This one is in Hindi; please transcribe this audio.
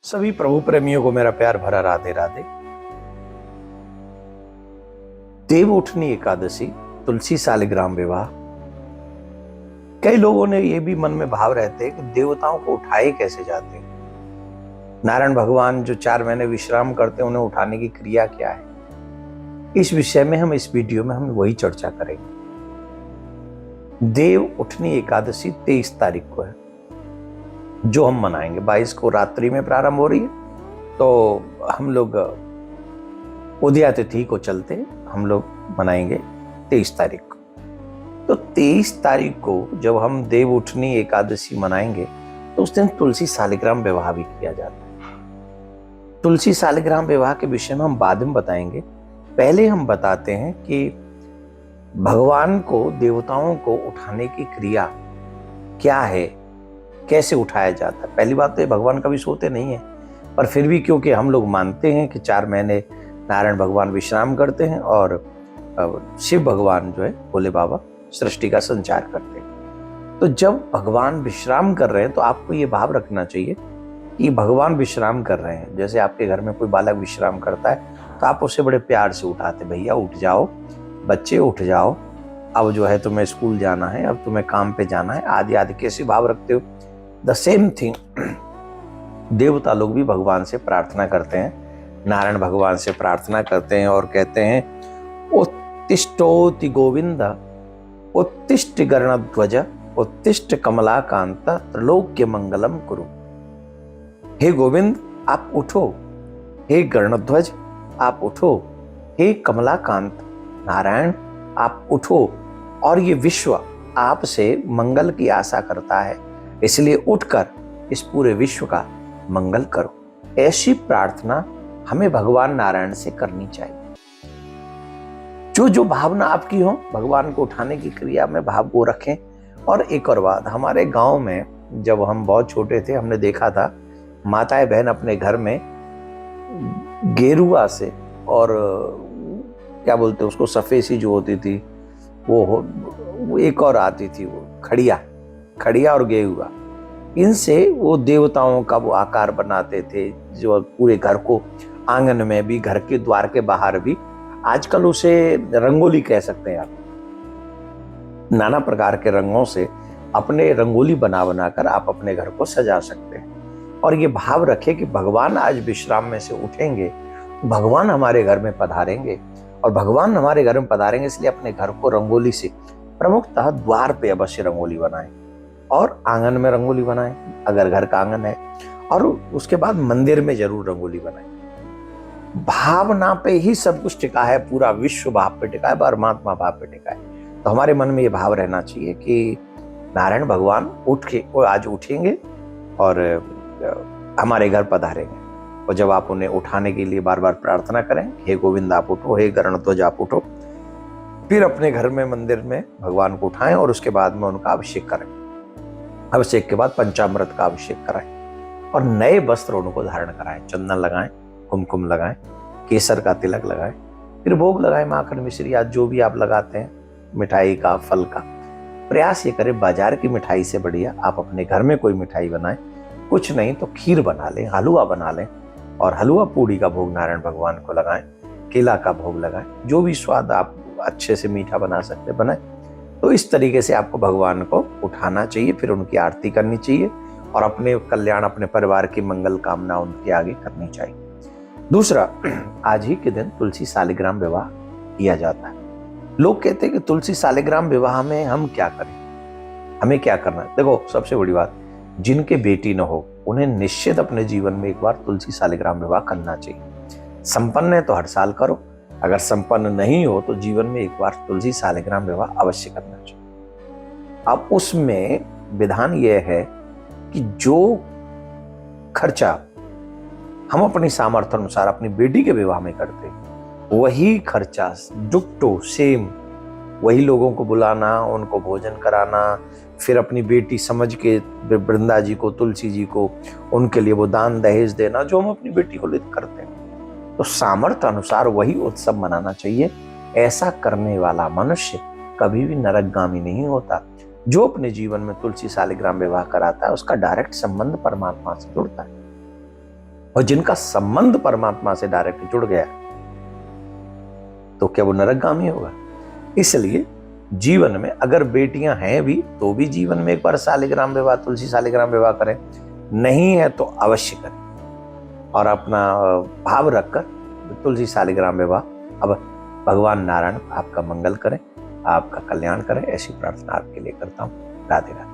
सभी प्रभु प्रेमियों को मेरा प्यार भरा राधे राधे। देव उठनी एकादशी, तुलसी सालिग्राम विवाह। कई लोगों ने ये भी मन में भाव रहते हैं कि देवताओं को उठाए कैसे जाते हैं। नारायण भगवान जो 4 महीने विश्राम करते हैं, उन्हें उठाने की क्रिया क्या है। इस विषय में हम इस वीडियो में हम वही चर्चा करेंगे। देव उठनी एकादशी 23 तारीख को है, जो हम मनाएंगे। 22 को रात्रि में प्रारंभ हो रही है, तो हम लोग उदया तिथि को चलते हम लोग मनाएंगे 23 तारीख को। तो 23 तारीख को जब हम देव उठनी एकादशी मनाएंगे, तो उस दिन तुलसी सालिग्राम विवाह भी किया जाता है। तुलसी सालिग्राम विवाह के विषय में हम बाद में बताएंगे। पहले हम बताते हैं कि भगवान को, देवताओं को उठाने की क्रिया क्या है, कैसे उठाया जाता है। पहली बात तो भगवान कभी सोते नहीं है, पर फिर भी क्योंकि हम लोग मानते हैं कि 4 महीने नारायण भगवान विश्राम करते हैं और शिव भगवान जो है भोले बाबा सृष्टि का संचार करते हैं। तो जब भगवान विश्राम कर रहे हैं, तो आपको ये भाव रखना चाहिए कि भगवान विश्राम कर रहे हैं। जैसे आपके घर में कोई बालक विश्राम करता है, तो आप उसे बड़े प्यार से उठाते, भैया उठ जाओ, बच्चे उठ जाओ, अब जो है तुम्हें स्कूल जाना है, अब तुम्हें काम पे जाना है, आदि आदि कैसे भाव रखते हो। द सेम थिंग देवता लोग भी भगवान से प्रार्थना करते हैं, नारायण भगवान से प्रार्थना करते हैं और कहते हैं, उत्तिष्ठोति गोविंद, उत्तिष्ठ गरुड़ध्वज, उत्तिष्ठ कमलाकांत, त्रैलोक्य मंगलम कुरु। हे गोविंद आप उठो, हे गरुड़ध्वज आप उठो, हे कमलाकांत नारायण आप उठो, और ये विश्व आपसे मंगल की आशा करता है, इसलिए उठकर इस पूरे विश्व का मंगल करो। ऐसी प्रार्थना हमें भगवान नारायण से करनी चाहिए। जो भावना आपकी हो, भगवान को उठाने की क्रिया में भाव को रखें। और एक और बात, हमारे गांव में जब हम बहुत छोटे थे, हमने देखा था माताएं बहन अपने घर में गेरुआ से, और क्या बोलते उसको, सफेसी जो होती थी वो एक और आती थी, वो खड़िया और गेरुआ, इनसे वो देवताओं का वो आकार बनाते थे, जो पूरे घर को, आंगन में भी, घर के द्वार के बाहर भी। आजकल उसे रंगोली कह सकते हैं आप। नाना प्रकार के रंगों से अपने रंगोली बना कर आप अपने घर को सजा सकते हैं। और ये भाव रखें कि भगवान आज विश्राम में से उठेंगे, भगवान हमारे घर में पधारेंगे, और भगवान हमारे घर में पधारेंगे, इसलिए अपने घर को रंगोली से, प्रमुखतः द्वार पे अवश्य रंगोली बनाएं, और आंगन में रंगोली बनाएं अगर घर का आंगन है, और उसके बाद मंदिर में जरूर रंगोली बनाएं। भावना पे ही सब कुछ टिका है, पूरा विश्व भाव पे टिका है, परमात्मा भाव पे टिका है। तो हमारे मन में ये भाव रहना चाहिए कि नारायण भगवान वो आज उठेंगे और हमारे घर पधारेंगे। और जब आप उन्हें उठाने के लिए बार बार प्रार्थना करें, हे गोविंद आप उठो, हे गरुड़ध्वज आप उठो, फिर अपने घर में, मंदिर में भगवान को उठाएं, और उसके बाद में उनका अभिषेक करें। अभिषेक के बाद पंचामृत का अभिषेक कराएं, और नए वस्त्र उनको धारण कराएं, चंदन लगाएं, कुमकुम लगाएं, केसर का तिलक लगाएं, फिर भोग लगाएं, माखन मिश्री आज जो भी आप लगाते हैं, मिठाई का, फल का। प्रयास ये करें बाजार की मिठाई से बढ़िया आप अपने घर में कोई मिठाई बनाएं, कुछ नहीं तो खीर बना लें, हलवा बना लें, और हलवा पूड़ी का भोग नारायण भगवान को लगाएं, केला का भोग लगाएं, जो भी स्वाद आप अच्छे से मीठा बना सकते बनाएं। तो इस तरीके से आपको भगवान को उठाना चाहिए, फिर उनकी आरती करनी चाहिए, और अपने कल्याण, अपने परिवार की मंगल कामना उनके आगे करनी चाहिए। दूसरा, आज ही के दिन तुलसी सालिग्राम विवाह किया जाता है। लोग कहते हैं कि तुलसी सालिग्राम विवाह में हम क्या करें, हमें क्या करना है। देखो, सबसे बड़ी बात, जिनके बेटी न हो उन्हें निश्चित अपने जीवन में एक बार तुलसी सालिग्राम विवाह करना चाहिए। संपन्न है तो हर साल करो, अगर संपन्न नहीं हो तो जीवन में एक बार तुलसी सालिग्राम विवाह अवश्य करना चाहिए। अब उसमें विधान यह है कि जो खर्चा हम अपनी सामर्थ्य अनुसार अपनी बेटी के विवाह में करते हैं, वही खर्चा डुक्टो सेम, वही लोगों को बुलाना, उनको भोजन कराना, फिर अपनी बेटी समझ के वृंदा जी को, तुलसी जी को, उनके लिए वो दान दहेज देना, जो हम अपनी बेटी को लेकर करते हैं। तो सामर्थ्य अनुसार वही उत्सव मनाना चाहिए। ऐसा करने वाला मनुष्य कभी भी नरकगामी नहीं होता। जो अपने जीवन में तुलसी सालिग्राम विवाह कराता है, उसका डायरेक्ट संबंध परमात्मा से जुड़ता है। और जिनका संबंध परमात्मा से डायरेक्ट जुड़ गया तो क्या वो नरकगामी होगा? इसलिए जीवन में अगर बेटियां हैं भी तो भी जीवन में एक बार शालिग्राम विवाह, तुलसी शालिग्राम विवाह करें, नहीं है तो अवश्य करें और अपना भाव रखकर तुलसी शालिग्राम विवाह। अब भगवान नारायण आपका मंगल करें, आपका कल्याण करें, ऐसी प्रार्थना आपके लिए करता हूँ। राधे राधे।